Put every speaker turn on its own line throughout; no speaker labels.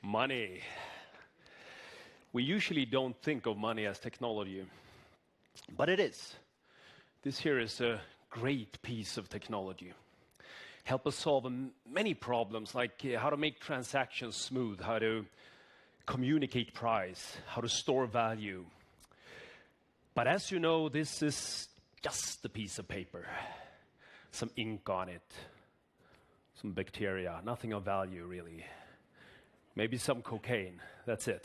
Money. We usually don't think of money as technology, but it is. This here is a great piece of technology. Help us solve many problems, like how to make transactions smooth, how to communicate price, how to store value. But as you know, this is just a piece of paper, some ink on it, some bacteria, nothing of value really. Maybe some cocaine, that's it.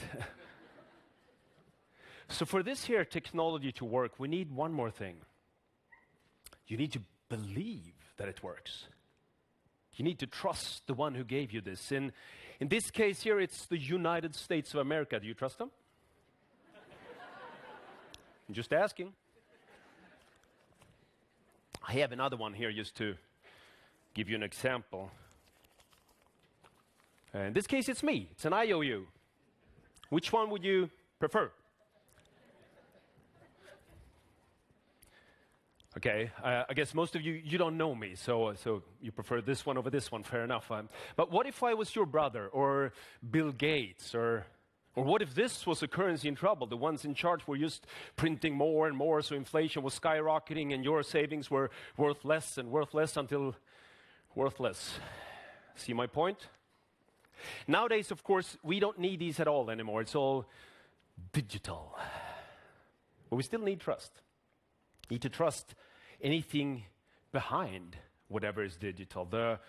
So for this here technology to work, we need one more thing. You need to believe that it works. You need to trust the one who gave you this. In this case here, it's the United States of America. Do you trust them? I'm just asking. I have another one here just to give you an example. In this case, it's me. It's an IOU. Which one would you prefer? Okay, I guess most of you don't know me, so you prefer this one over this one, fair enough. But what if I was your brother, or Bill Gates, or what if this was a currency in trouble? The ones in charge were just printing more and more, so inflation was skyrocketing, and your savings were worth less and worth less until worthless. See my point? Nowadays, of course, we don't need these at all anymore. It's all digital. But we still need trust. Need to trust anything behind whatever is digital. The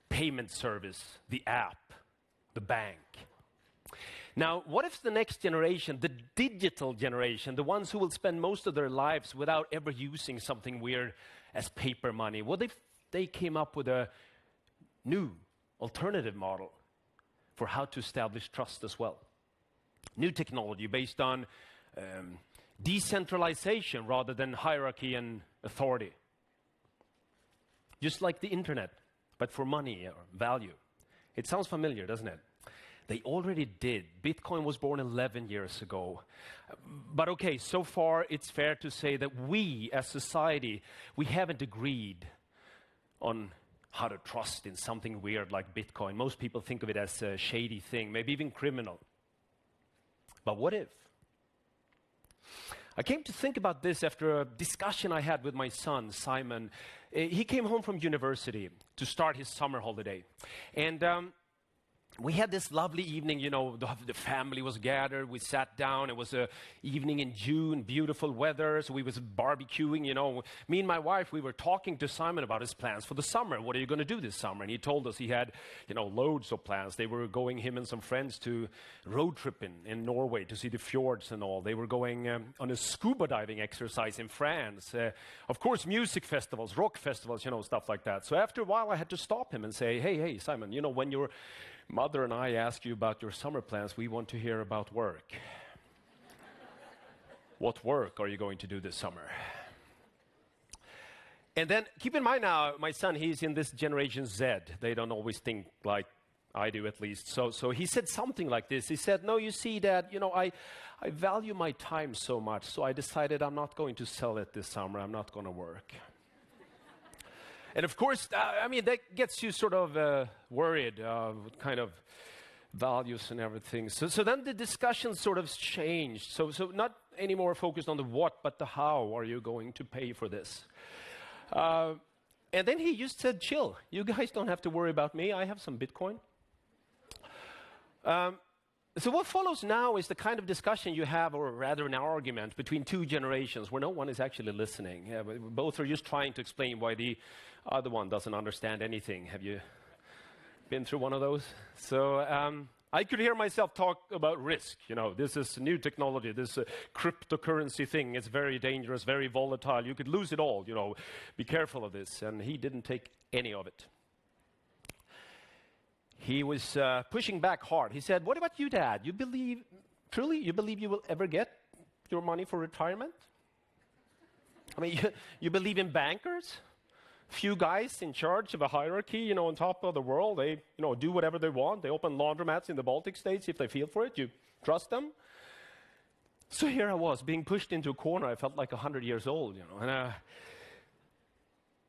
payment service, the app, the bank. Now, what if the next generation, the digital generation, the ones who will spend most of their lives without ever using something weird as paper money, what if they came up with a new alternative model for how to establish trust as well? New technology based on decentralization rather than hierarchy and authority. Just like the internet, but for money or value. It sounds familiar, doesn't it? They already did. Bitcoin was born 11 years ago. But okay, so far it's fair to say that we as society, we haven't agreed on how to trust in something weird like Bitcoin. Most people think of it as a shady thing, maybe even criminal. But what if? I came to think about this after a discussion I had with my son, Simon. He came home from university to start his summer holiday. And we had this lovely evening, you know, the family was gathered, we sat down, it was an evening in June, beautiful weather, so we was barbecuing, you know. Me and my wife, we were talking to Simon about his plans for the summer. What are you going to do this summer? And he told us he had, you know, loads of plans. They were going, him and some friends, to road tripping in Norway to see the fjords and all. They were going on a scuba diving exercise in France. Of course, music festivals, rock festivals, you know, stuff like that. So after a while, I had to stop him and say, hey, Simon, you know, when your mother and I ask you about your summer plans, we want to hear about work. What work are you going to do this summer? And then, keep in mind now, my son, he's in this Generation Z. They don't always think like I do, at least. So he said something like this. He said, no, you see, Dad, you know, I value my time so much, so I decided I'm not going to sell it this summer. I'm not going to work. And of course, I mean, that gets you sort of worried, what kind of values and everything. So then the discussion sort of changed. So not anymore focused on the what, but the how are you going to pay for this? And then he just said, chill. You guys don't have to worry about me. I have some Bitcoin. So what follows now is the kind of discussion you have, or rather an argument, between two generations where no one is actually listening. Both are just trying to explain why the other one doesn't understand anything. Have you been through one of those? So I could hear myself talk about risk. You know, this is new technology, this cryptocurrency thing. It's very dangerous, very volatile. You could lose it all, you know. Be careful of this. And he didn't take any of it. He was pushing back hard. He said, what about you, Dad? You believe, truly, you believe you will ever get your money for retirement? I mean, you believe in bankers? Few guys in charge of a hierarchy, you know, on top of the world. They, you know, do whatever they want. They open laundromats in the Baltic states if they feel for it. You trust them? So here I was, being pushed into a corner. I felt like 100 years old, you know. And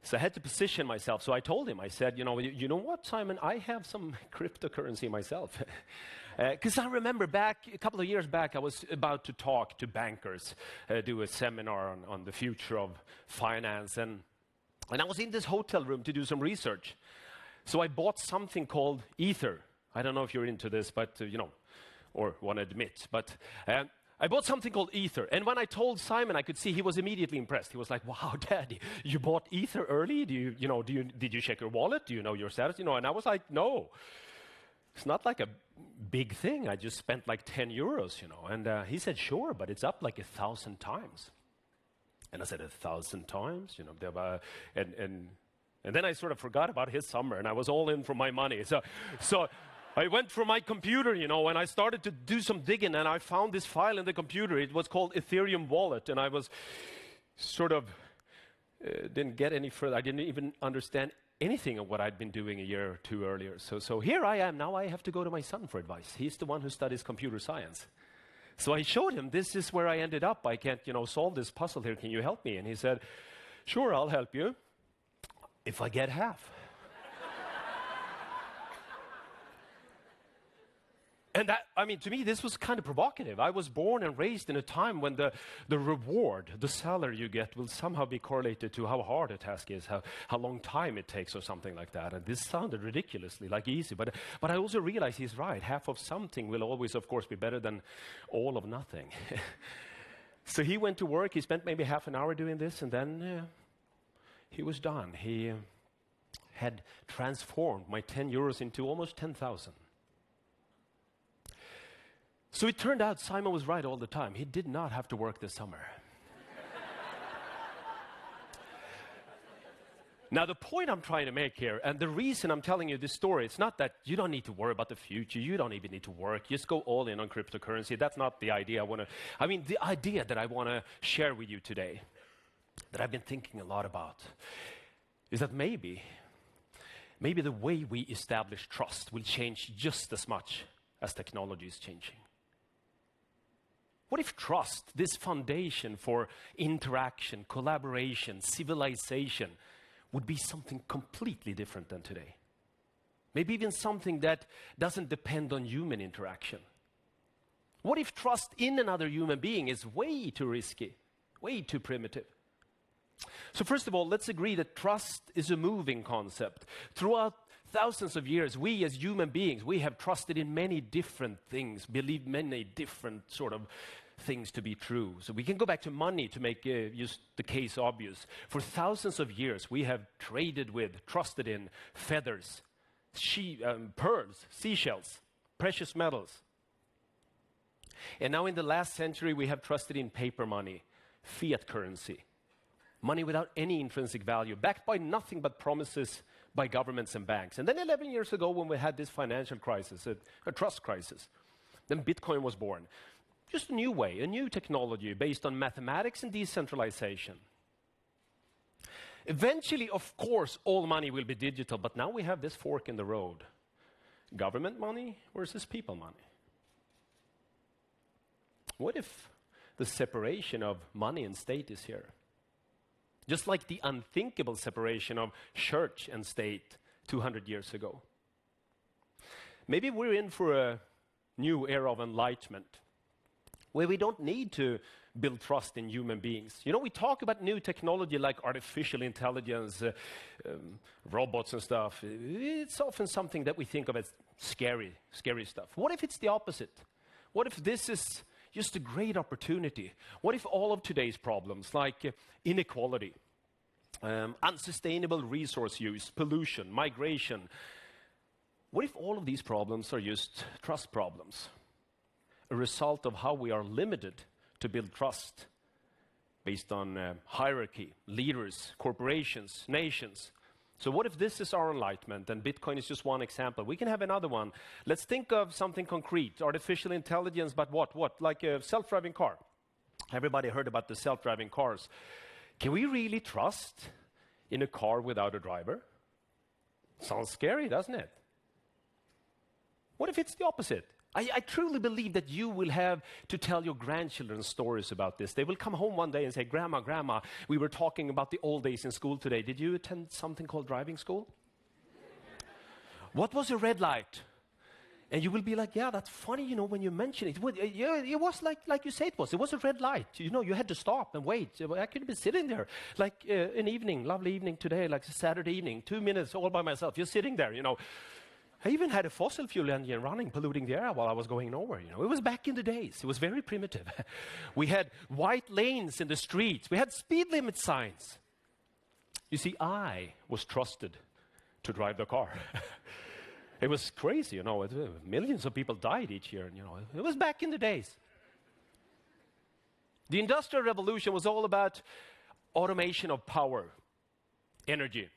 So I had to position myself. So I told him, I said, you know what, Simon, I have some cryptocurrency myself. Because I remember a couple of years back, I was about to talk to bankers, do a seminar on the future of finance. And I was in this hotel room to do some research. So I bought something called Ether. I don't know if you're into this, but, or want to admit. But I bought something called Ether. And when I told Simon, I could see he was immediately impressed. He was like, wow, Daddy, you bought Ether early? Did you check your wallet? Do you know your status? And I was like, no. It's not like a big thing. I just spent like 10 euros, And he said, sure, but it's up like 1,000 times. And I said, 1,000 times? And then I sort of forgot about his summer, and I was all in for my money. So I went for my computer, and I started to do some digging, and I found this file in the computer. It was called Ethereum Wallet, and I was sort of, didn't get any further. I didn't even understand anything of what I'd been doing a year or two earlier. So here I am. Now I have to go to my son for advice. He's the one who studies computer science. So I showed him, this is where I ended up. I can't, solve this puzzle here. Can you help me? And he said, sure, I'll help you if I get half. And to me, this was kind of provocative. I was born and raised in a time when the reward, the salary you get, will somehow be correlated to how hard a task is, how long time it takes or something like that. And this sounded ridiculously easy. But I also realized he's right. Half of something will always, of course, be better than all of nothing. So he went to work. He spent maybe half an hour doing this, and then he was done. He had transformed my 10 euros into almost 10,000. So it turned out Simon was right all the time. He did not have to work this summer. Now, the point I'm trying to make here, and the reason I'm telling you this story, it's not that you don't need to worry about the future. You don't even need to work. Just go all in on cryptocurrency. That's not the idea the idea that I want to share with you today, that I've been thinking a lot about, is that maybe the way we establish trust will change just as much as technology is changing. What if trust, this foundation for interaction, collaboration, civilization, would be something completely different than today? Maybe even something that doesn't depend on human interaction. What if trust in another human being is way too risky, way too primitive? So first of all, let's agree that trust is a moving concept. Throughout thousands of years, we as human beings, we have trusted in many different things, believed many different sort of things to be true. So we can go back to money to make just the case obvious. For thousands of years, we have traded with, trusted in feathers, pearls, seashells, precious metals. And now in the last century, we have trusted in paper money, fiat currency, money without any intrinsic value, backed by nothing but promises by governments and banks. And then 11 years ago, when we had this financial crisis, a trust crisis, then Bitcoin was born. Just a new way, a new technology based on mathematics and decentralization. Eventually, of course, all money will be digital, but now we have this fork in the road. Government money versus people money. What if the separation of money and state is here? Just like the unthinkable separation of church and state 200 years ago. Maybe we're in for a new era of enlightenment, where we don't need to build trust in human beings. We talk about new technology like artificial intelligence, robots and stuff. It's often something that we think of as scary stuff. What if it's the opposite? What if this is just a great opportunity? What if all of today's problems, like inequality, unsustainable resource use, pollution, migration, what if all of these problems are just trust problems? A result of how we are limited to build trust based on hierarchy, leaders, corporations, nations. So what if this is our enlightenment, and Bitcoin is just one example? We can have another one. Let's think of something concrete, artificial intelligence, but what? Like a self-driving car. Everybody heard about the self-driving cars. Can we really trust in a car without a driver? Sounds scary, doesn't it? What if it's the opposite? I truly believe that you will have to tell your grandchildren stories about this. They will come home one day and say, Grandma, Grandma, we were talking about the old days in school today. Did you attend something called driving school? What was a red light? And you will be like, yeah, that's funny, you know, when you mention it. It was like you say it was. It was a red light. You know, you had to stop and wait. I could be sitting there like an evening, lovely evening today, like a Saturday evening, 2 minutes all by myself, just sitting there, you know. I even had a fossil fuel engine running, polluting the air while I was going nowhere, you know. It was back in the days. It was very primitive. We had white lanes in the streets. We had speed limit signs. You see, I was trusted to drive the car. It was crazy, you know. Millions of people died each year, you know. It was back in the days. The Industrial Revolution was all about automation of power, energy,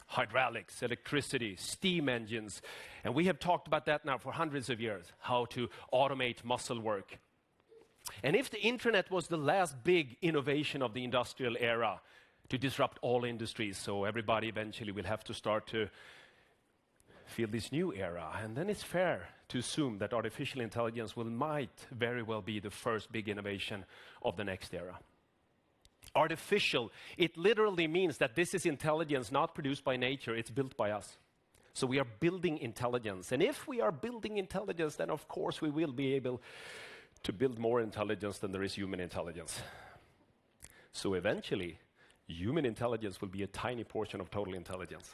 hydraulics, electricity, steam engines. And we have talked about that now for hundreds of years, how to automate muscle work. And if the internet was the last big innovation of the industrial era to disrupt all industries, so everybody eventually will have to start to feel this new era. And then it's fair to assume that artificial intelligence might very well be the first big innovation of the next era. Artificial, it literally means that this is intelligence not produced by nature, it's built by us. So we are building intelligence. And if we are building intelligence, then of course we will be able to build more intelligence than there is human intelligence. So eventually, human intelligence will be a tiny portion of total intelligence.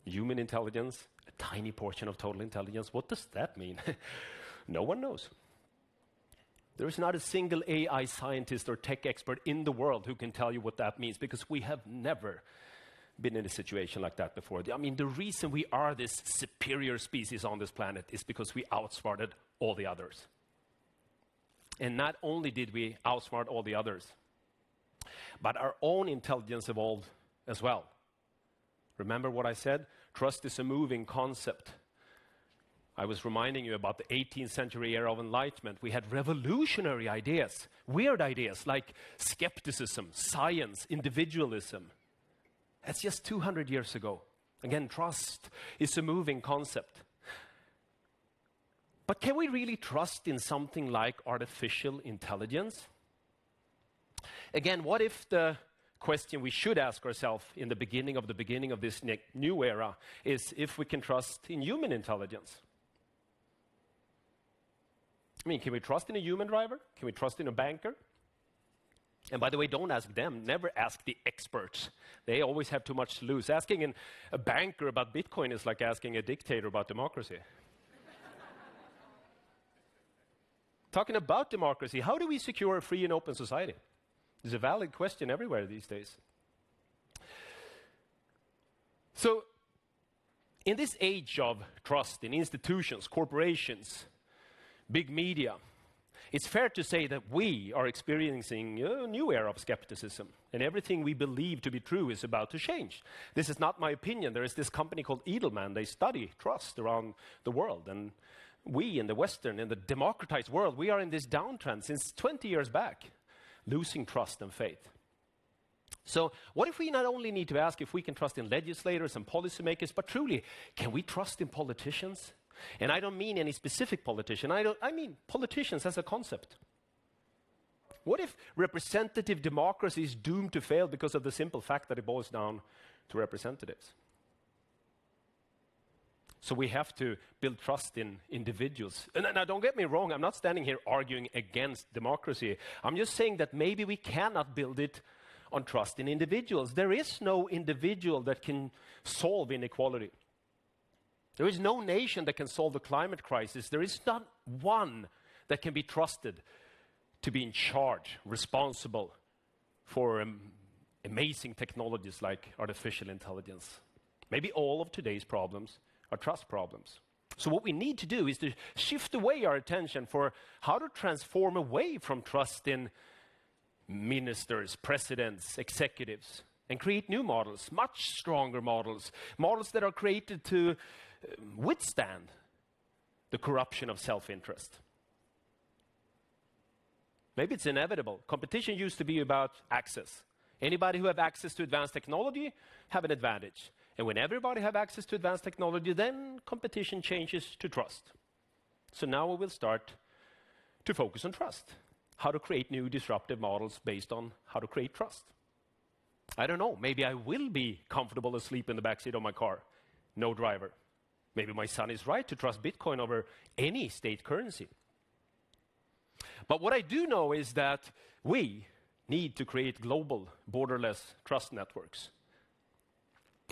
Human intelligence, a tiny portion of total intelligence. What does that mean? No one knows. There is not a single AI scientist or tech expert in the world who can tell you what that means, because we have never been in a situation like that before. I mean, the reason we are this superior species on this planet is because we outsmarted all the others. And not only did we outsmart all the others, but our own intelligence evolved as well. Remember what I said? Trust is a moving concept. I was reminding you about the 18th century era of enlightenment. We had revolutionary ideas, weird ideas like skepticism, science, individualism. That's just 200 years ago. Again, trust is a moving concept. But can we really trust in something like artificial intelligence? Again, what if the question we should ask ourselves in the beginning of this new era is if we can trust in human intelligence? I mean, can we trust in a human driver? Can we trust in a banker? And by the way, don't ask them. Never ask the experts. They always have too much to lose. Asking a banker about Bitcoin is like asking a dictator about democracy. Talking about democracy, how do we secure a free and open society? It's a valid question everywhere these days. So, in this age of trust in institutions, corporations, big media, it's fair to say that we are experiencing a new era of skepticism, and everything we believe to be true is about to change. This is not my opinion. There is this company called Edelman. They study trust around the world, and we in the Western, in the democratized world, we are in this downtrend since 20 years back, losing trust and faith. So what if we not only need to ask if we can trust in legislators and policymakers, but truly, can we trust in politicians? And I don't mean any specific politician. I mean politicians as a concept. What if representative democracy is doomed to fail because of the simple fact that it boils down to representatives? So we have to build trust in individuals. And now don't get me wrong, I'm not standing here arguing against democracy. I'm just saying that maybe we cannot build it on trust in individuals. There is no individual that can solve inequality. There is no nation that can solve the climate crisis. There is not one that can be trusted to be in charge, responsible for amazing technologies like artificial intelligence. Maybe all of today's problems are trust problems. So what we need to do is to shift away our attention for how to transform away from trust in ministers, presidents, executives, and create new models, much stronger models, models that are created to withstand the corruption of self-interest. Maybe it's inevitable. Competition used to be about access. Anybody who have access to advanced technology have an advantage. And when everybody have access to advanced technology, then competition changes to trust. So now we will start to focus on trust. How to create new disruptive models based on how to create trust. I don't know, maybe I will be comfortable asleep in the backseat of my car, no driver. Maybe my son is right to trust Bitcoin over any state currency. But what I do know is that we need to create global, borderless trust networks,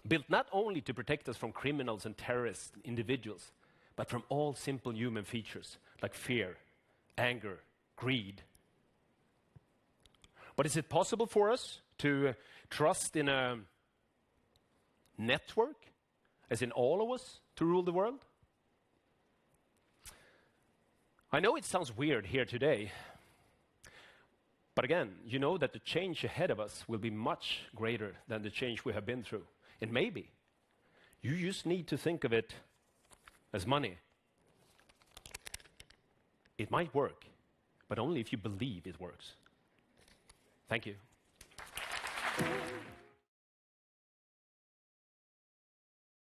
built not only to protect us from criminals and terrorist individuals, but from all simple human features like fear, anger, greed. But is it possible for us to trust in a network, as in all of us, to rule the world? I know it sounds weird here today, but again, you know that the change ahead of us will be much greater than the change we have been through. And maybe you just need to think of it as money. It might work, but only if you believe it works. Thank you.